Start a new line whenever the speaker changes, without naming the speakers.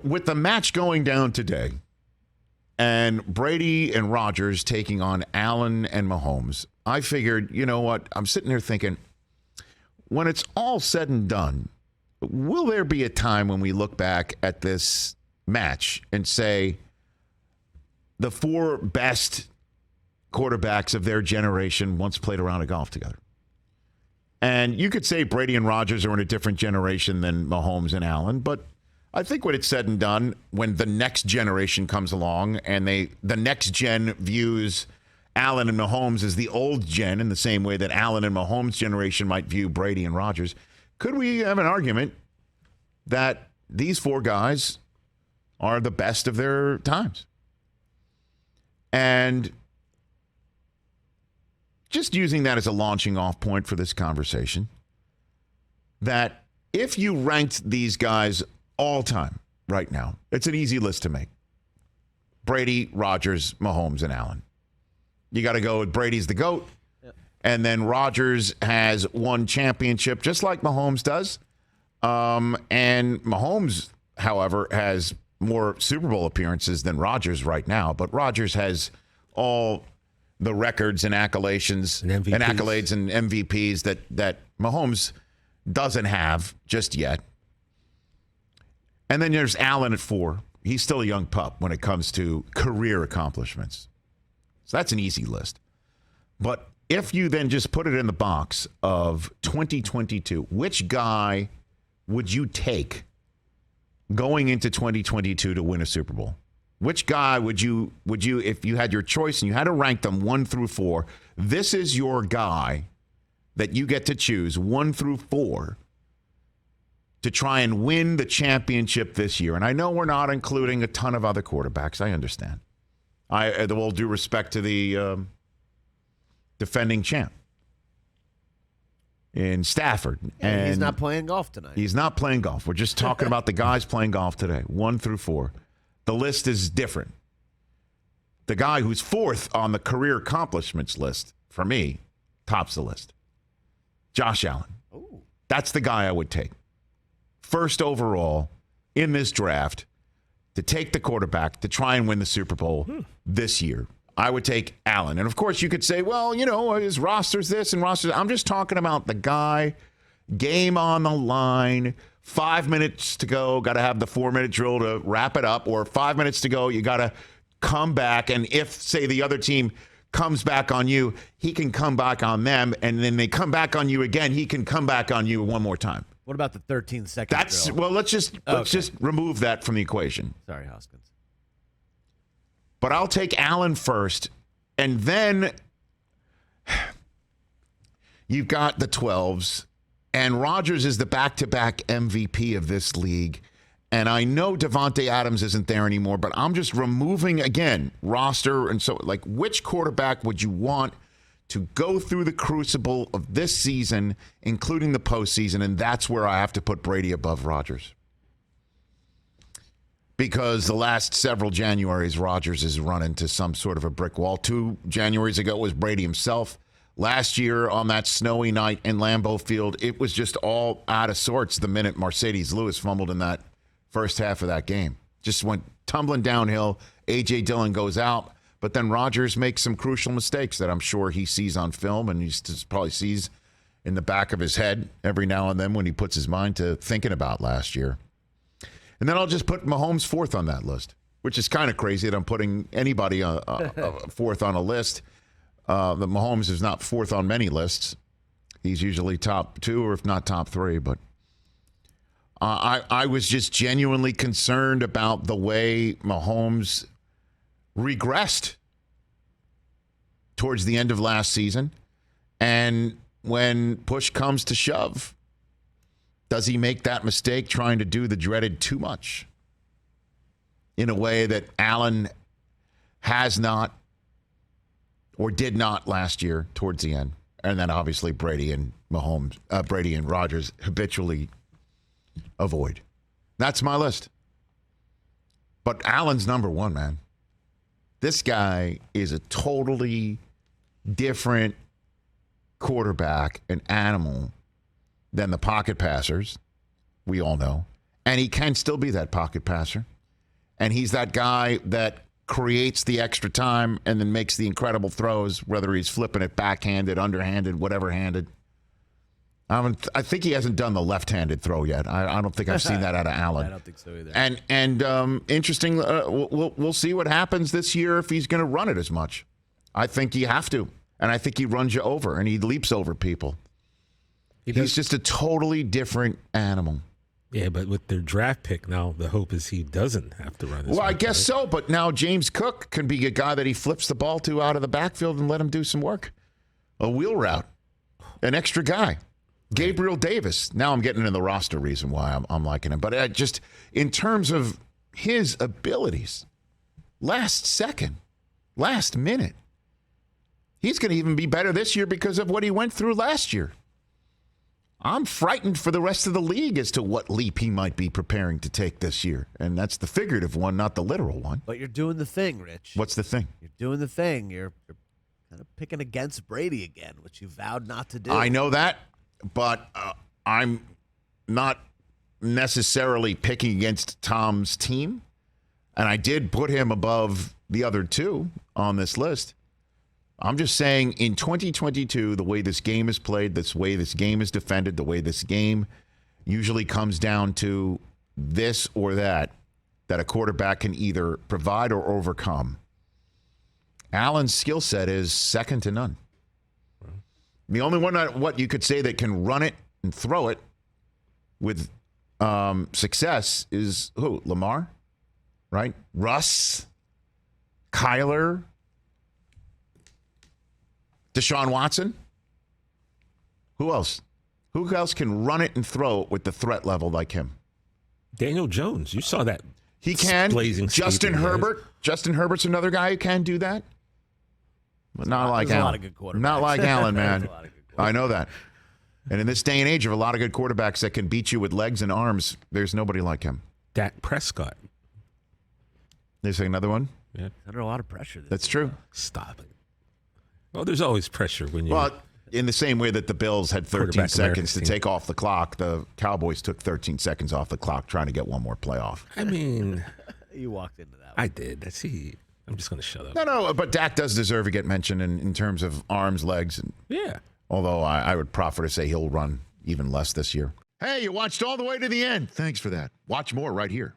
With the match going down today and Brady and Rodgers taking on Allen and Mahomes, I figured, you know what? I'm sitting there thinking, when it's all said and done, will there be a time when we look back at this match and say the four best quarterbacks of their generation once played a round of golf together? And you could say Brady and Rodgers are in a different generation than Mahomes and Allen, but I think when it's said and done, when the next generation comes along and the next gen views Allen and Mahomes as the old gen in the same way that Allen and Mahomes' generation might view Brady and Rodgers, could we have an argument that these four guys are the best of their times? And just using that as a launching off point for this conversation, that if you ranked these guys all time right now, it's an easy list to make. Brady, Rodgers, Mahomes, and Allen. You got to go with Brady's the GOAT. Yep. And then Rodgers has one championship just like Mahomes does. And Mahomes, however, has more Super Bowl appearances than Rodgers right now. But Rodgers has all the records and accolades and MVPs that Mahomes doesn't have just yet. And then there's Allen at 4. He's still a young pup when it comes to career accomplishments. So that's an easy list. But if you then just put it in the box of 2022, which guy would you take going into 2022 to win a Super Bowl? Which guy would you, if you had your choice and you had to rank them 1 through 4, this is your guy that you get to choose 1 through 4 to try and win the championship this year. And I know we're not including a ton of other quarterbacks. I understand. With all due respect to the defending champ in Stafford.
Yeah,
and
he's not playing golf tonight.
He's not playing golf. We're just talking about the guys playing golf today, 1 through 4. The list is different. The guy who's 4th on the career accomplishments list, for me, tops the list. Josh Allen.
Ooh.
That's the guy I would take. First overall in this draft to take the quarterback to try and win the Super Bowl this year. I would take Allen. And, of course, you could say, well, you know, his roster's this and roster's... I'm just talking about the guy, game on the line, 5 minutes to go, got to have the 4-minute drill to wrap it up, or 5 minutes to go, you got to come back. And if, say, the other team comes back on you, he can come back on them, and then they come back on you again, he can come back on you one more time.
What about the 13-second drill?
Well, let's just remove that from the equation.
Sorry, Hoskins.
But I'll take Allen first, and then you've got the 12s, and Rodgers is the back-to-back MVP of this league. And I know Devontae Adams isn't there anymore, but I'm just removing, again, roster. And so, like, which quarterback would you want to go through the crucible of this season, including the postseason? And that's where I have to put Brady above Rodgers. Because the last several Januaries, Rodgers has run into some sort of a brick wall. 2 Januaries ago was Brady himself. Last year on that snowy night in Lambeau Field, it was just all out of sorts the minute Mercedes Lewis fumbled in that first half of that game. Just went tumbling downhill. A.J. Dillon goes out. But then Rodgers makes some crucial mistakes that I'm sure he sees on film, and he probably sees in the back of his head every now and then when he puts his mind to thinking about last year. And then I'll just put Mahomes 4th on that list, which is kind of crazy that I'm putting anybody 4th on a list. The Mahomes is not 4th on many lists. He's usually top 2 or if not top 3. But I was just genuinely concerned about the way Mahomes regressed towards the end of last season. And when push comes to shove, does he make that mistake trying to do the dreaded too much in a way that Allen has not or did not last year towards the end? And then obviously Brady and Rodgers habitually avoid. That's my list. But Allen's number 1, man. This guy is a totally different quarterback, an animal, than the pocket passers, we all know, And he can still be that pocket passer. And he's that guy that creates the extra time and then makes the incredible throws, whether he's flipping it backhanded, underhanded, whatever handed. I think he hasn't done the left-handed throw yet. I don't think I've seen that out of Allen.
I don't think so either.
And interesting, we'll see what happens this year if he's going to run it as much. I think you have to. And I think he runs you over and he leaps over people. He's just a totally different animal.
Yeah, but with their draft pick now, the hope is he doesn't have to run as
Well,
much,
I guess so, but now James Cook can be a guy that he flips the ball to out of the backfield and let him do some work. A wheel route. An extra guy. Gabriel Davis. Now I'm getting into the roster reason why I'm liking him. But just in terms of his abilities, last minute, he's going to even be better this year because of what he went through last year. I'm frightened for the rest of the league as to what leap he might be preparing to take this year. And that's the figurative one, not the literal one.
But you're doing the thing, Rich.
What's the thing?
You're doing the thing. You're kind of picking against Brady again, which you vowed not to do.
I know that, but I'm not necessarily picking against Tom's team. And I did put him above the other two on this list. I'm just saying in 2022, the way this game is played, the way this game is defended, the way this game usually comes down to this or that a quarterback can either provide or overcome. Allen's skill set is second to none. The only one, what you could say that can run it and throw it with success is who? Lamar, right? Russ, Kyler, Deshaun Watson? Who else? Who else can run it and throw it with the threat level like him?
Daniel Jones. You saw that.
He can.
Blazing
Justin Herbert. Justin Herbert's another guy who can do that. But not like Allen.
A lot of good quarterbacks.
Not like Allen, man. I know that. And in this day and age of a lot of good quarterbacks that can beat you with legs and arms, there's nobody like him.
Dak Prescott.
They say another one?
Yeah.
Under a lot of pressure.
That's true.
Stop it. Well, there's always pressure when you.
Well, in the same way that the Bills had 13 seconds to take off the clock, the Cowboys took 13 seconds off the clock trying to get one more playoff.
I mean,
You walked into that one.
I did. See, I'm just going to shut up.
No, but Dak does deserve to get mentioned in terms of arms, legs. And,
Yeah.
although I would proffer to say he'll run even less this year. Hey, you watched all the way to the end. Thanks for that. Watch more right here.